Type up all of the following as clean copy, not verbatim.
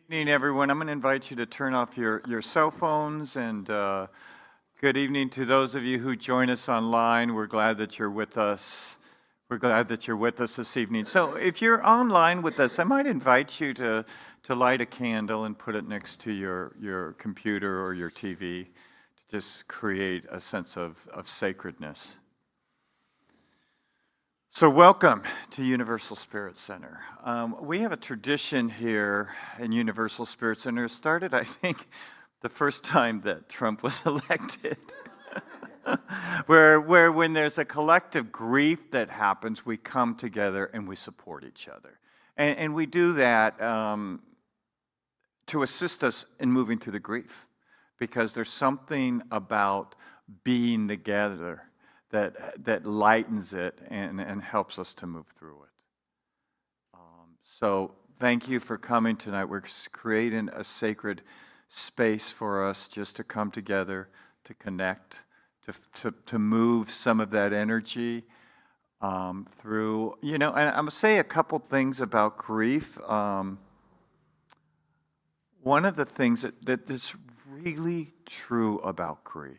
Evening, everyone. I'm going to invite you to turn off your cell phones and good evening to those of you who join us online. We're glad that you're with us. We're glad that you're with us this evening. So if you're online with us, I might invite you to light a candle and put it next to your computer or your TV to just create a sense of sacredness. So welcome to Universal Spirit Center. We have a tradition here in Universal Spirit Center. It started, I think, the first time that Trump was elected. where when there's a collective grief that happens, we come together and we support each other. And we do that to assist us in moving through the grief. Because there's something about being together that lightens it and helps us to move through it. So thank you for coming tonight. We're creating a sacred space for us just to come together, to connect, to move some of that energy through. You know, and I'm going to say a couple things about grief. One of the things that is really true about grief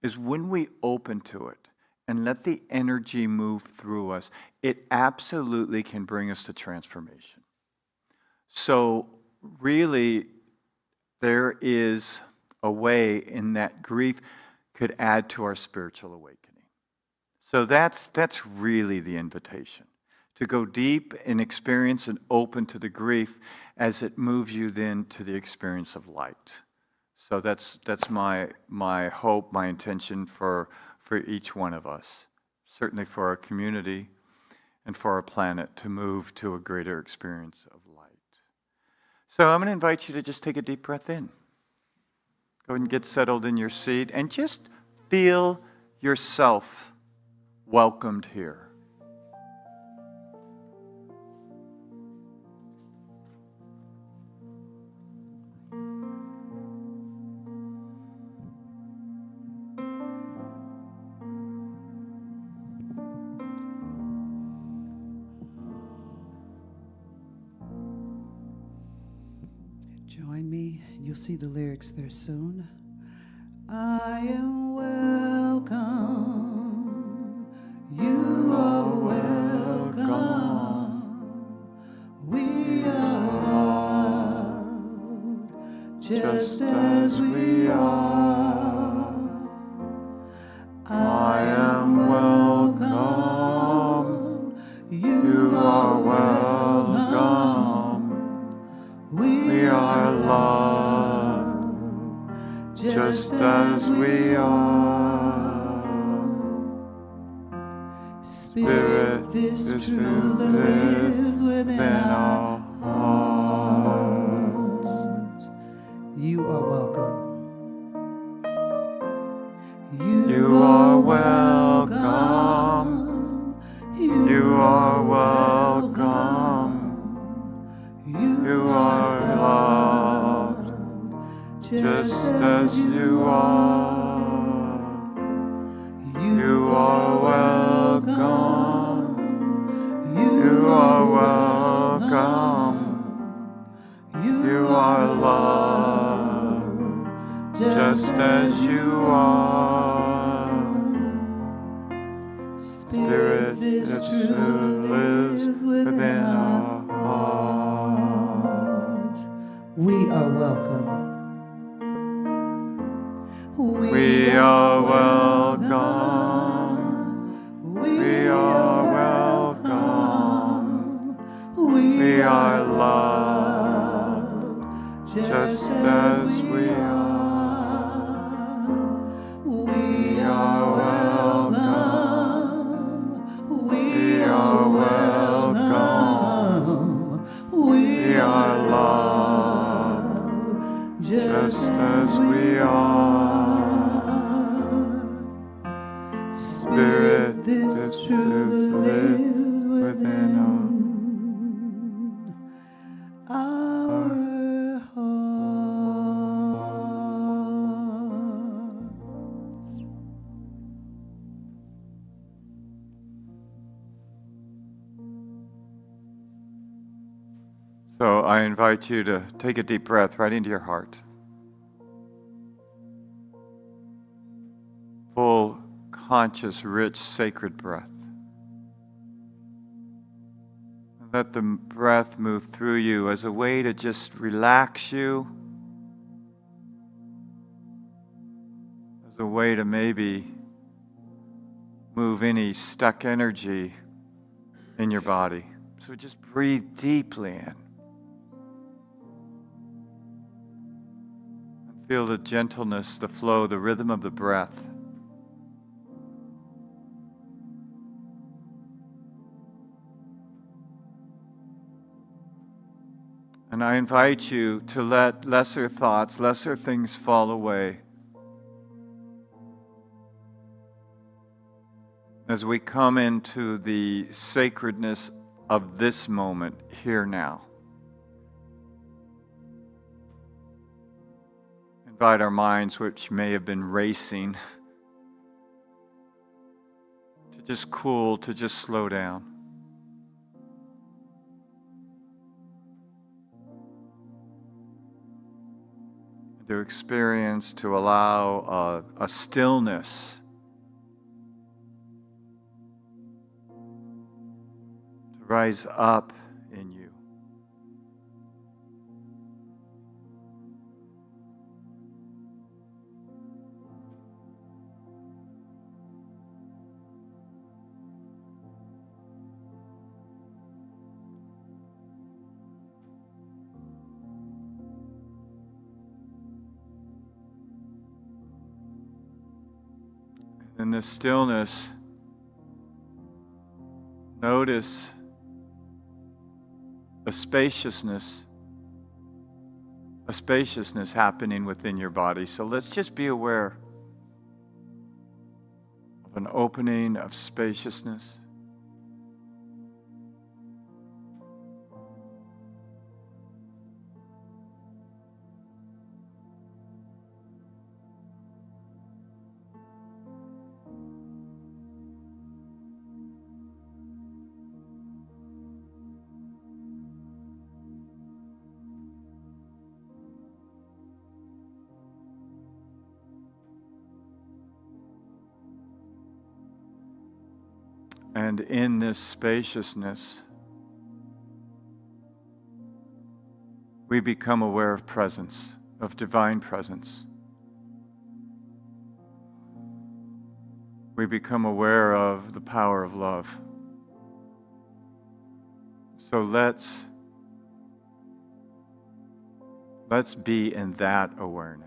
is when we open to it and let the energy move through us, it absolutely can bring us to transformation. So really, there is a way in that grief could add to our spiritual awakening. So that's really the invitation, to go deep and experience and open to the grief as it moves you then to the experience of light. So that's my hope, my intention for each one of us, certainly for our community and for our planet to move to a greater experience of light. So I'm going to invite you to just take a deep breath in. Go ahead and get settled in your seat and just feel yourself welcomed here. Join me, and you'll see the lyrics there soon. I am welcome. You are welcome. We are loved just as we are. I am welcome. You are welcome. We are loved just as we are. Spirit, this truth lives within our hearts. You are welcome. You are welcome. You are welcome. You are loved just as you are. You are welcome. You are welcome. You are loved just as you are. Spirit, this truth lives within our hearts. We are welcome. We are welcome. We are welcome. We are loved just as we are. We are welcome. We are welcome. We are loved just as we are. Spirit, this truth lives within our hearts. So I invite you to take a deep breath right into your heart. Full, conscious, rich, sacred breath. And let the breath move through you as a way to just relax you, as a way to maybe move any stuck energy in your body. So just breathe deeply in. And feel the gentleness, the flow, the rhythm of the breath. And I invite you to let lesser thoughts, lesser things fall away as we come into the sacredness of this moment, here now. Invite our minds, which may have been racing, to just cool, to just slow down. To experience, to allow a stillness to rise up in you. In this stillness, notice a spaciousness happening within your body. So let's just be aware of an opening of spaciousness. And in this spaciousness, we become aware of presence, of divine presence. We become aware of the power of love. So let's be in that awareness.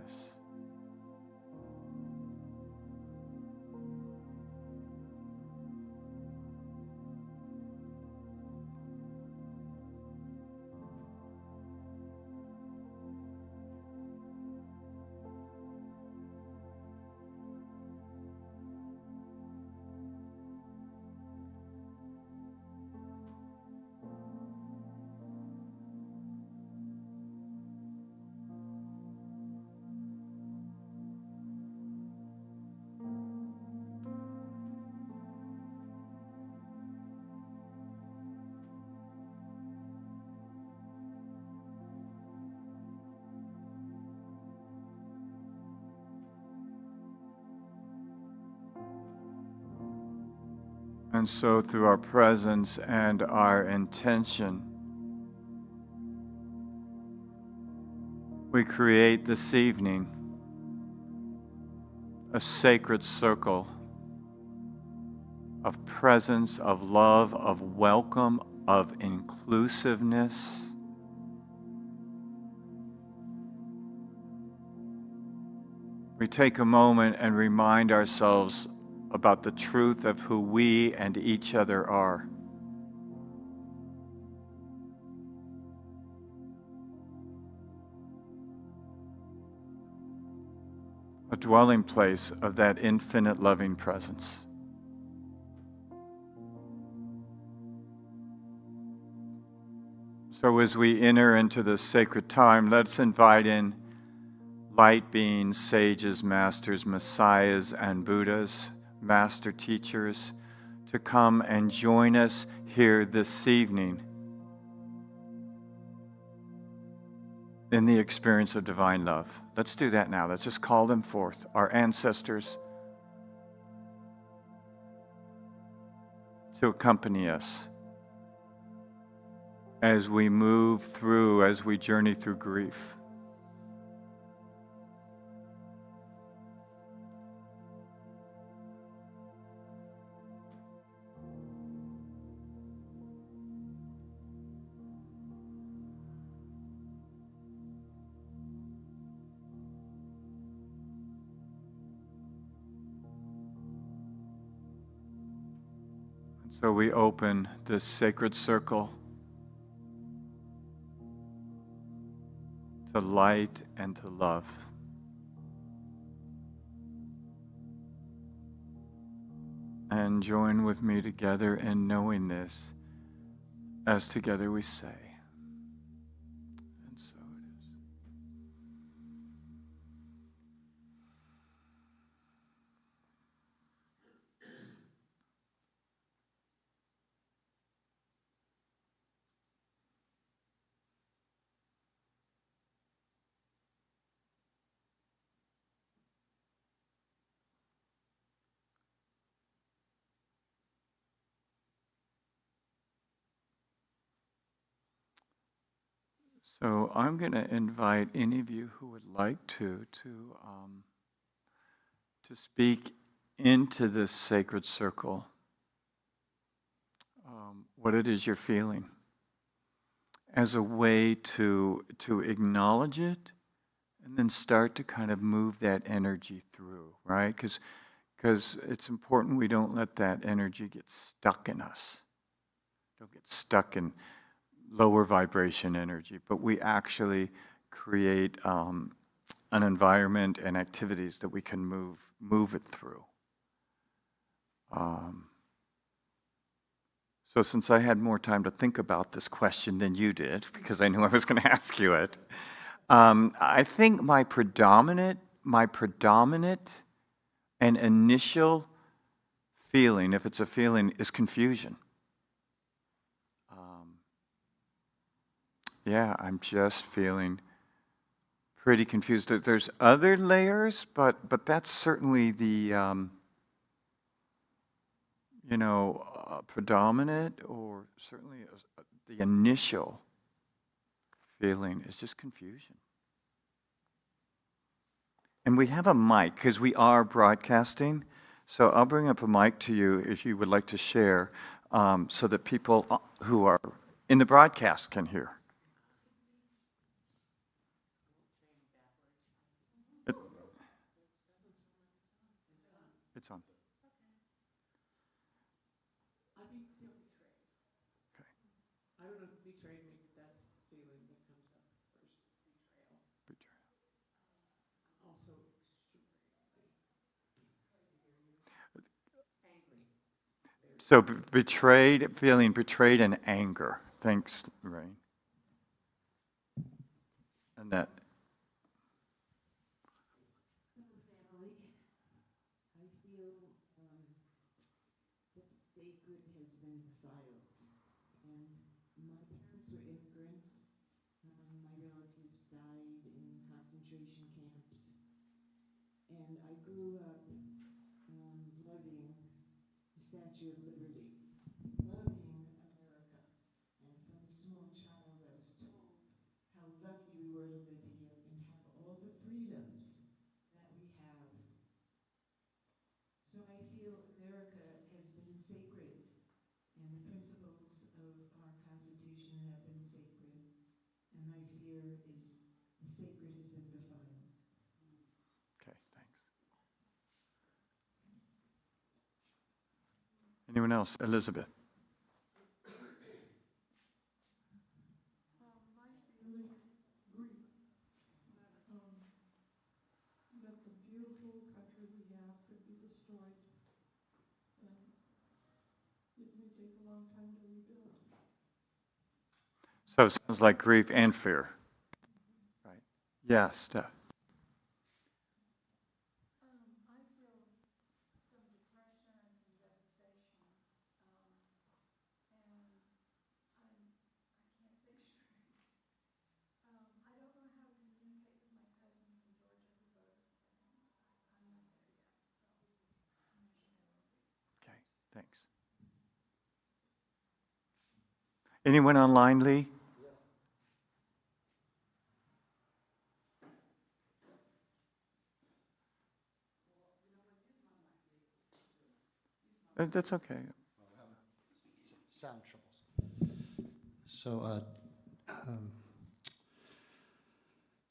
And so through our presence and our intention, we create this evening a sacred circle of presence, of love, of welcome, of inclusiveness. We take a moment and remind ourselves about the truth of who we and each other are. A dwelling place of that infinite loving presence. So as we enter into this sacred time, let's invite in light beings, sages, masters, messiahs, and Buddhas, master teachers, to come and join us here this evening in the experience of divine love. Let's do that now. Let's just call them forth, our ancestors, to accompany us as we move through, as we journey through grief. So we open this sacred circle to light and to love. And join with me together in knowing this as together we say. And so it is. So I'm going to invite any of you who would like to speak into this sacred circle, what it is you're feeling, as a way to acknowledge it, and then start to kind of move that energy through, right? Because it's important we don't let that energy get stuck in us. Don't get stuck in lower vibration energy, but we actually create an environment and activities that we can move it through. So since I had more time to think about this question than you did, because I knew I was going to ask you it, I think my predominant and initial feeling, if it's a feeling, is confusion. Yeah, I'm just feeling pretty confused. There's other layers, but that's certainly the predominant, or certainly the initial feeling is just confusion. And we have a mic because we are broadcasting. So I'll bring up a mic to you if you would like to share, so that people who are in the broadcast can hear. It's on. I feel betrayed. Okay. I don't know if betrayed me, but that's the feeling that comes up first, is betrayal. Betrayal. Also extremely angry. So feeling betrayed and anger. Thanks, Rain. And that. Family, I feel that the sacred has been defiled. And my parents were immigrants. My relatives died in concentration camps. And I grew up loving the Statue of Liberty, loving America. And from a small child, I was told how lucky we were to live here and have all the freedoms that we have. So I feel America has been sacred, and the principles of our Constitution have been sacred. And my fear is the sacred has been defiled. Okay, thanks. Anyone else? Elizabeth. That the beautiful country we have could be destroyed, and it may take a long time to rebuild. So it sounds like grief and fear. Right. Yeah, Steph. I feel some depression and some devastation, and I can't think straight. I don't know how Thanks. Anyone online, Lee? That's okay. Sound troubles. So,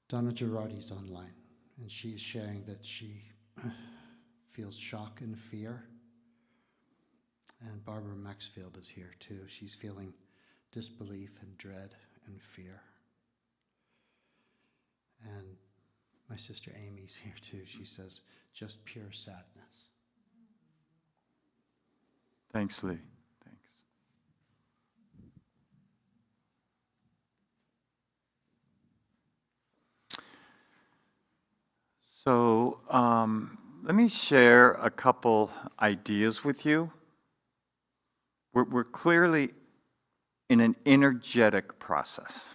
Donna Girardi's online, and she's sharing that she feels shock and fear. And Barbara Maxfield is here too. She's feeling disbelief and dread and fear. And my sister Amy's here too. She says, just pure sadness. Thanks, Lee. Thanks. So let me share a couple ideas with you. We're clearly in an energetic process.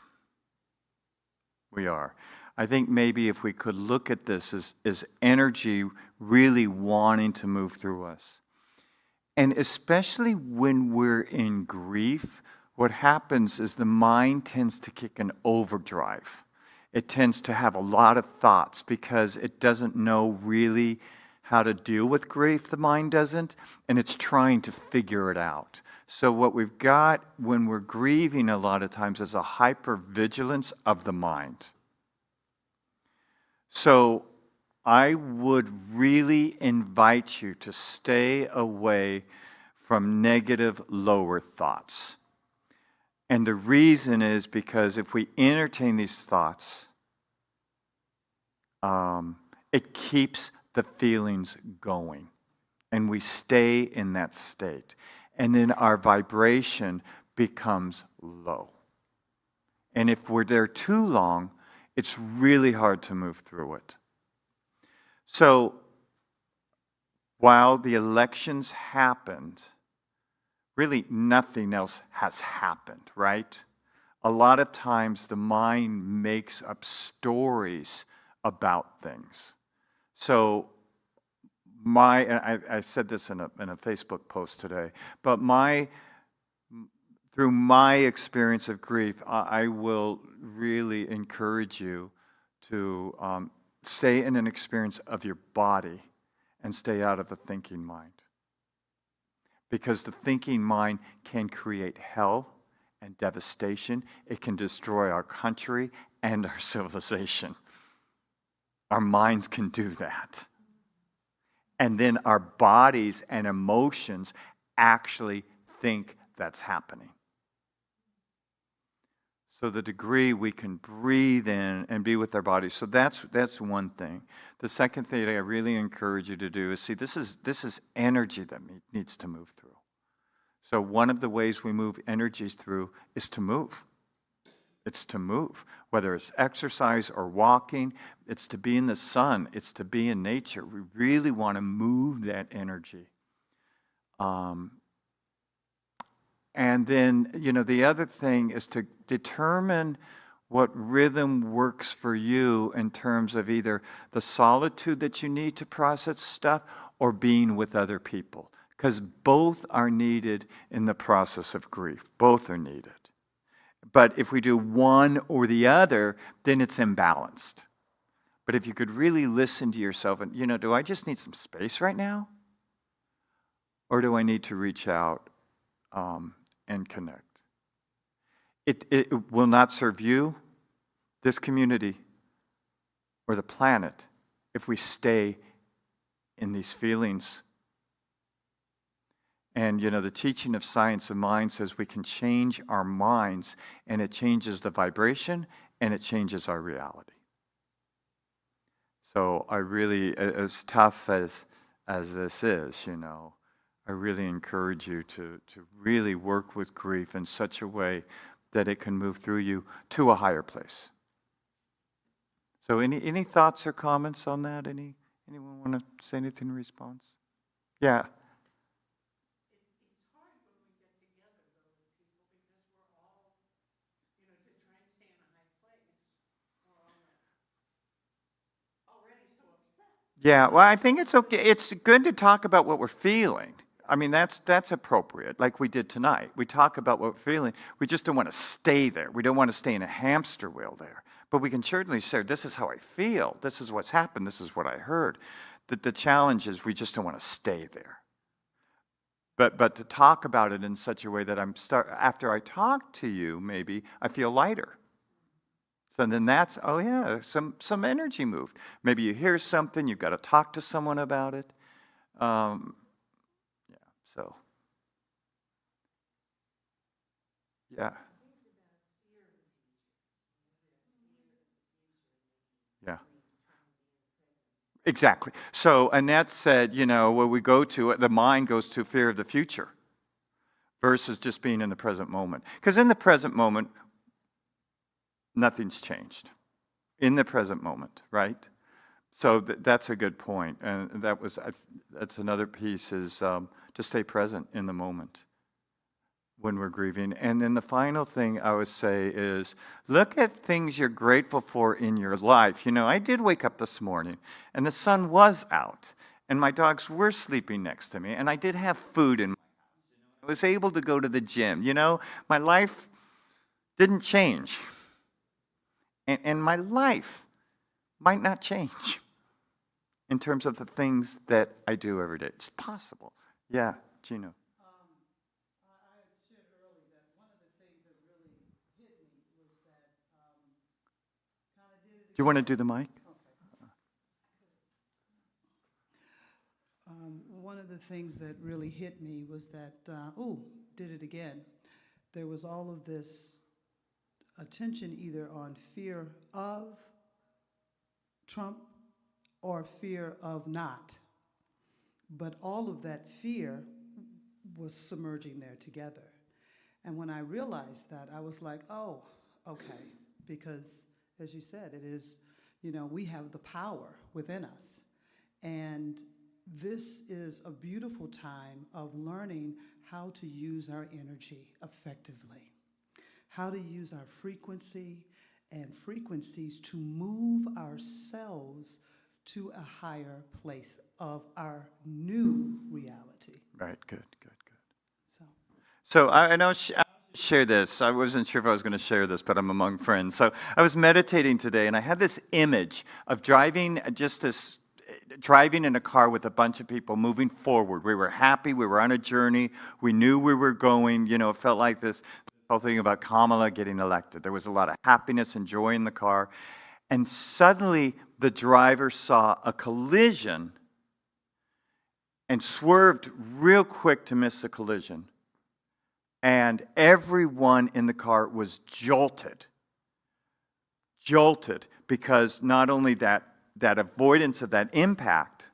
We are. I think maybe if we could look at this as energy really wanting to move through us. And especially when we're in grief, what happens is the mind tends to kick an overdrive. It tends to have a lot of thoughts because it doesn't know really how to deal with grief, the mind doesn't, and it's trying to figure it out. So what we've got when we're grieving a lot of times is a hypervigilance of the mind. So I would really invite you to stay away from negative lower thoughts. And the reason is because if we entertain these thoughts, it keeps the feelings going. And we stay in that state. And then our vibration becomes low. And if we're there too long, it's really hard to move through it. So, while the elections happened, really nothing else has happened, right? A lot of times the mind makes up stories about things. So, I said this in a Facebook post today, but through my experience of grief, I will really encourage you to stay in an experience of your body and stay out of the thinking mind. Because the thinking mind can create hell and devastation. It can destroy our country and our civilization. Our minds can do that. And then our bodies and emotions actually think that's happening. So the degree we can breathe in and be with our bodies. So that's one thing. The second thing I really encourage you to do is see this is energy that needs to move through. So one of the ways we move energies through is to move. It's to move, whether it's exercise or walking. It's to be in the sun. It's to be in nature. We really want to move that energy. And then, the other thing is to determine what rhythm works for you in terms of either the solitude that you need to process stuff or being with other people. Because both are needed in the process of grief. Both are needed. But if we do one or the other, then it's imbalanced. But if you could really listen to yourself and, do I just need some space right now? Or do I need to reach out and connect? It will not serve you, this community, or the planet if we stay in these feelings. And, the teaching of science of mind says we can change our minds, and it changes the vibration, and it changes our reality. So I really, as tough as this is, I really encourage you to really work with grief in such a way that it can move through you to a higher place. So any thoughts or comments on that? Anyone want to say anything in response? Yeah. Yeah, well, I think it's okay. It's good to talk about what we're feeling. I mean, that's appropriate, like we did tonight. We talk about what we're feeling. We just don't want to stay there. We don't want to stay in a hamster wheel there. But we can certainly say, this is how I feel. This is what's happened. This is what I heard. The challenge is we just don't want to stay there. But to talk about it in such a way that after I talk to you, maybe I feel lighter. So then that's, oh yeah, some energy moved. Maybe you hear something, you've got to talk to someone about it. So, yeah. Yeah. Exactly. So Annette said, when we go to it, the mind goes to fear of the future versus just being in the present moment. Because in the present moment, nothing's changed. In the present moment, right? So that's a good point. And that's another piece is to stay present in the moment when we're grieving. And then the final thing I would say is look at things you're grateful for in your life. I did wake up this morning and the sun was out and my dogs were sleeping next to me and I did have food in my house. I was able to go to the gym. My life didn't change. And my life might not change in terms of the things that I do every day. It's possible. Yeah, Gino. I had shared early that one of the things that really hit me was that kind of did it. Do you want to do the mic? One of the things that really hit me was that, did it again. There was all of this attention either on fear of Trump or fear of not. But all of that fear was submerging there together. And when I realized that, I was like, oh, okay. Because, as you said, it is, we have the power within us. And this is a beautiful time of learning how to use our energy effectively, how to use our frequency and frequencies to move ourselves to a higher place of our new reality. Right, good. So So I know I'll share this. I wasn't sure if I was going to share this, but I'm among friends. So I was meditating today, and I had this image of driving in a car with a bunch of people moving forward. We were happy. We were on a journey. We knew we were going. It felt like this whole thing about Kamala getting elected. There was a lot of happiness and joy in the car. And suddenly, the driver saw a collision and swerved real quick to miss the collision. And everyone in the car was jolted because not only that avoidance of that impact,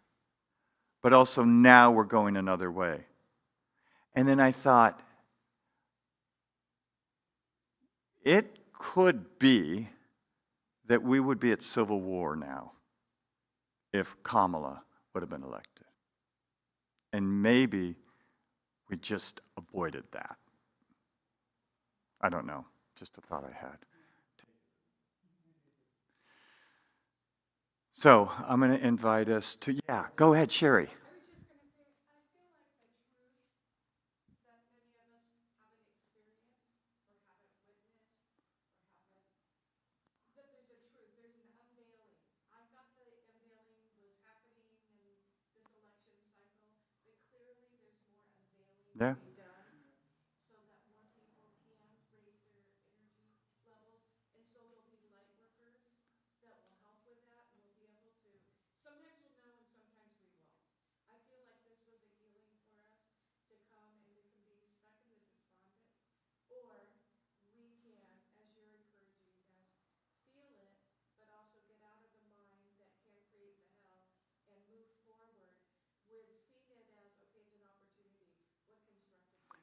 but also now we're going another way. And then I thought, it could be that we would be at civil war now if Kamala would have been elected. And maybe we just avoided that. I don't know, just a thought I had. So I'm going to invite us to, go ahead, Sherry. Yeah. So that more people can raise their energy levels, and so there'll be light workers that will help with that, and we'll be able to, sometimes we'll know and sometimes we won't. I feel like this was a healing for us to come and we can be stuck in the despondent, or we can, as you're encouraging us, feel it, but also get out of the mind that can create the hell and move forward with seeing it as, okay, it's an opportunity.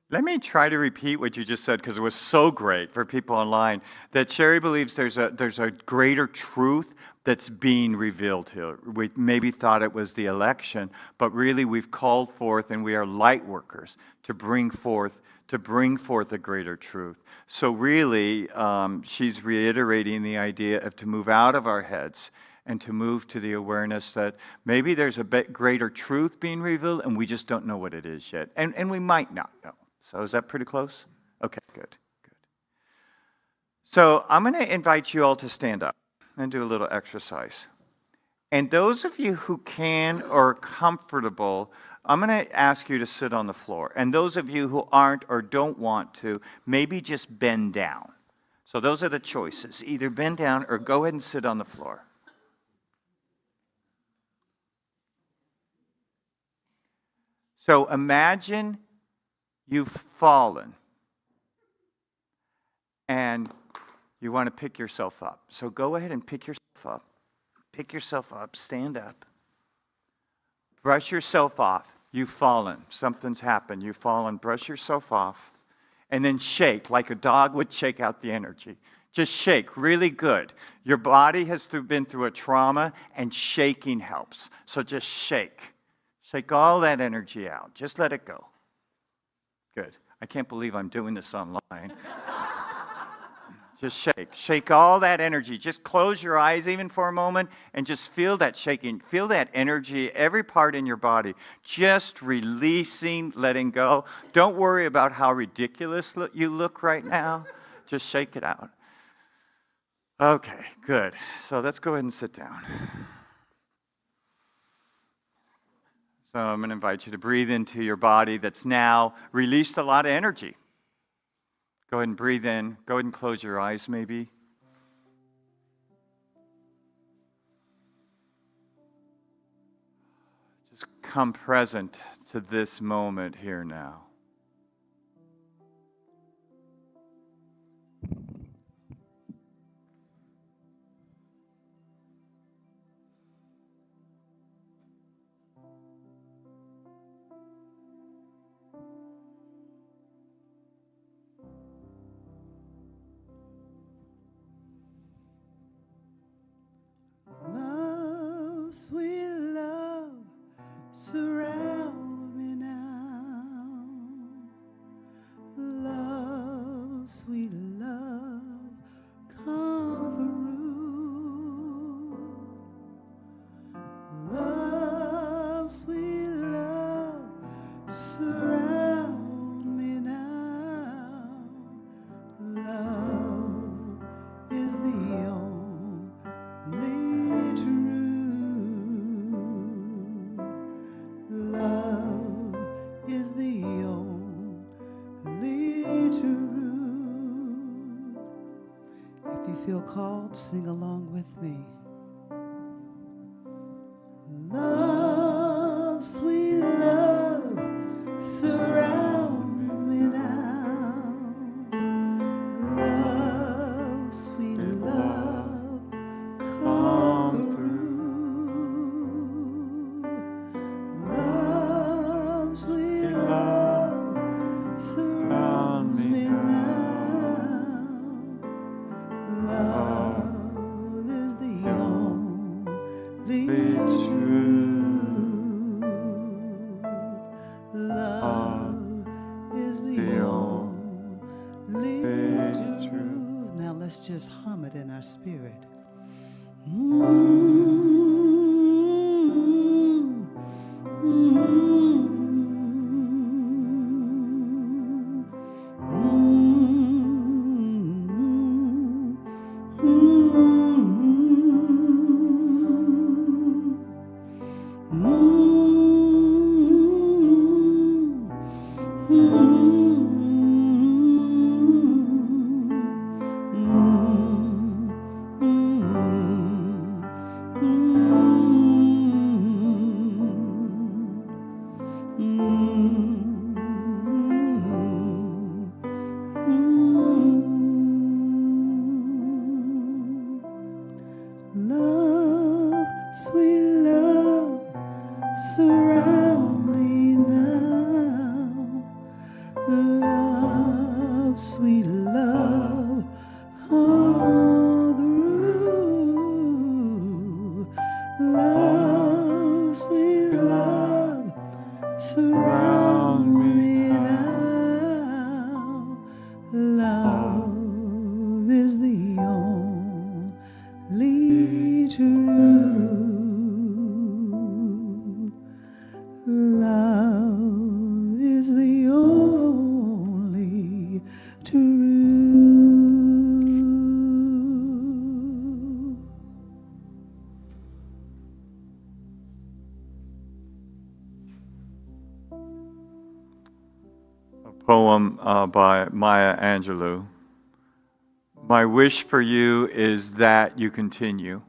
Let me try to repeat what you just said because it was so great for people online. That Sherry believes there's a greater truth that's being revealed here. We maybe thought it was the election, but really we've called forth and we are light workers to bring forth a greater truth. So really, she's reiterating the idea of to move out of our heads and to move to the awareness that maybe there's a bit greater truth being revealed and we just don't know what it is yet. And we might not know. So is that pretty close? Okay, good. So I'm going to invite you all to stand up and do a little exercise. And those of you who can or are comfortable, I'm going to ask you to sit on the floor. And those of you who aren't or don't want to, maybe just bend down. So those are the choices. Either bend down or go ahead and sit on the floor. So imagine you've fallen and you want to pick yourself up. So go ahead and pick yourself up. Pick yourself up, stand up. Brush yourself off. You've fallen. Something's happened. You've fallen. Brush yourself off. And then shake like a dog would shake out the energy. Just shake really good. Your body has been through a trauma, and shaking helps. So just shake. Shake all that energy out. Just let it go. Good. I can't believe I'm doing this online. Just shake. Shake all that energy. Just close your eyes even for a moment and just feel that shaking. Feel that energy, every part in your body. Just releasing, letting go. Don't worry about how ridiculous you look right now. Just shake it out. Okay, good. So let's go ahead and sit down. So I'm going to invite you to breathe into your body that's now released a lot of energy. Go ahead and breathe in. Go ahead and close your eyes maybe. Just come present to this moment here now. Love, sweet love, surround me now. Love, sweet love, come through. Love, sweet love, surround me now. Love is the only truth. Love is the only truth. If you feel called, sing along with me. Love, sweet love, surrounds me now. Love, sweet love, come through. Love, sweet love, surround me now. Love is the only truth. Love is the only truth. Now let's just hum it in our spirit. Love, sweet love, surround me now. Love, sweet love, come through. Love, sweet love, surround me now. Love is the only truth. poem by Maya Angelou. My wish for you is that you continue.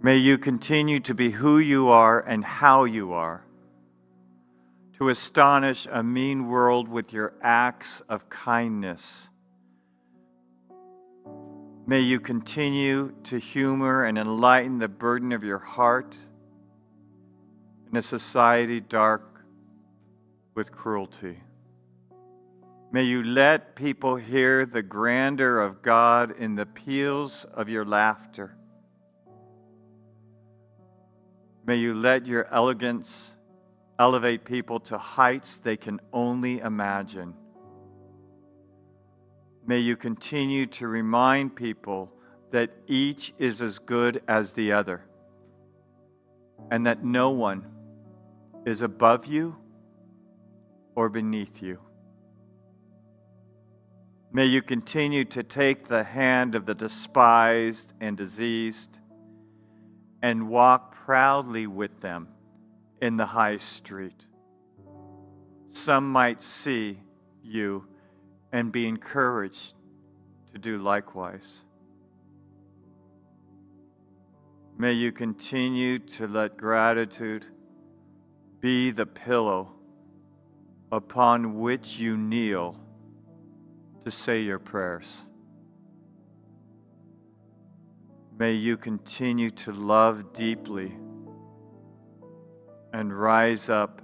May you continue to be who you are and how you are, to astonish a mean world with your acts of kindness. May you continue to humor and enlighten the burden of your heart in a society dark with cruelty. May you let people hear the grandeur of God in the peals of your laughter. May you let your elegance elevate people to heights they can only imagine. May you continue to remind people that each is as good as the other, and that no one is above you or beneath you. May you continue to take the hand of the despised and diseased and walk proudly with them in the high street. Some might see you and be encouraged to do likewise. May you continue to let gratitude be the pillow upon which you kneel to say your prayers. May you continue to love deeply and rise up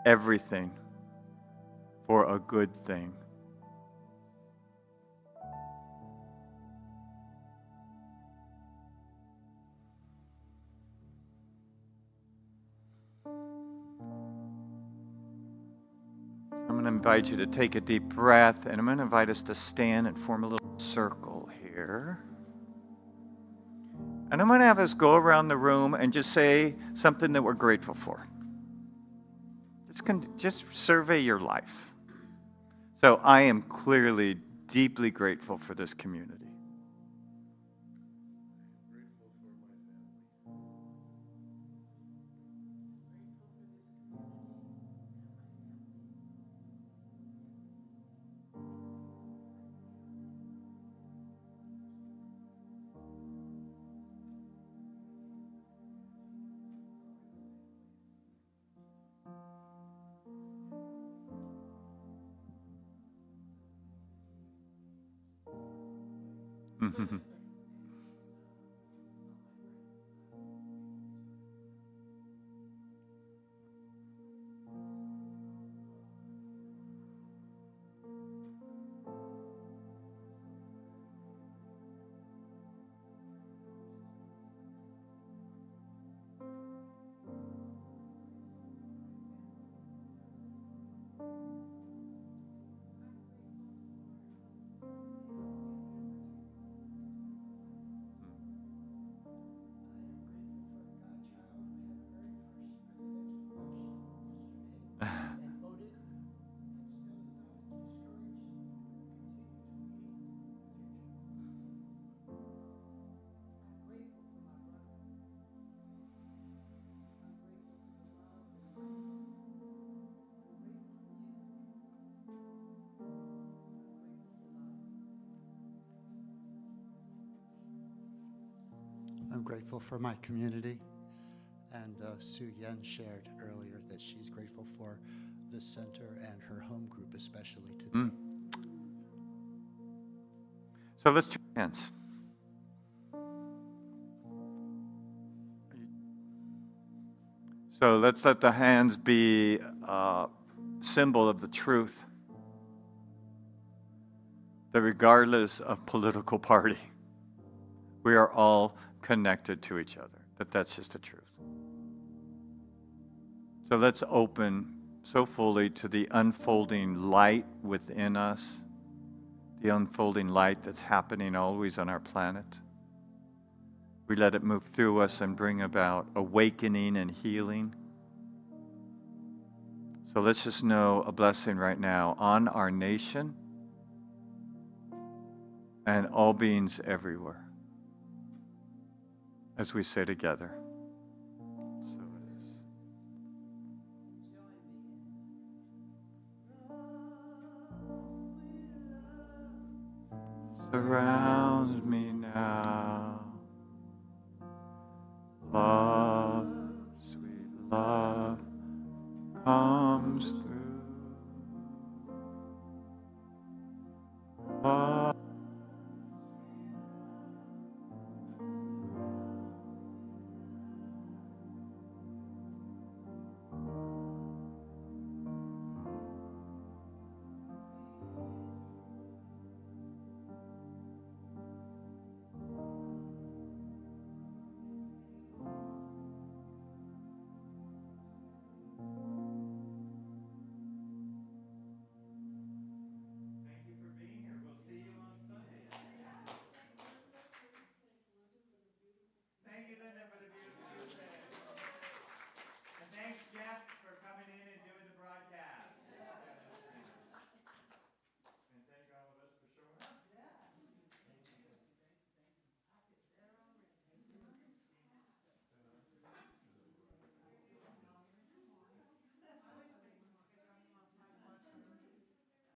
everything for a good thing. I'm going to invite you to take a deep breath, and I'm going to invite us to stand and form a little circle here. And I'm going to have us go around the room and just say something that we're grateful for. Just survey your life. So I am clearly deeply grateful for this community. I'm grateful for my community. And Sue Yen shared earlier that she's grateful for this center and her home group, especially today. So let's join hands. So let's let the hands be a symbol of the truth that regardless of political party, we are all connected to each other, that's just the truth. So let's open so fully to the unfolding light within us, the unfolding light that's happening always on our planet. We let it move through us and bring about awakening and healing. So let's just know a blessing right now on our nation and all beings everywhere as we say together. So it is. surrounds me now. Love, sweet love, comes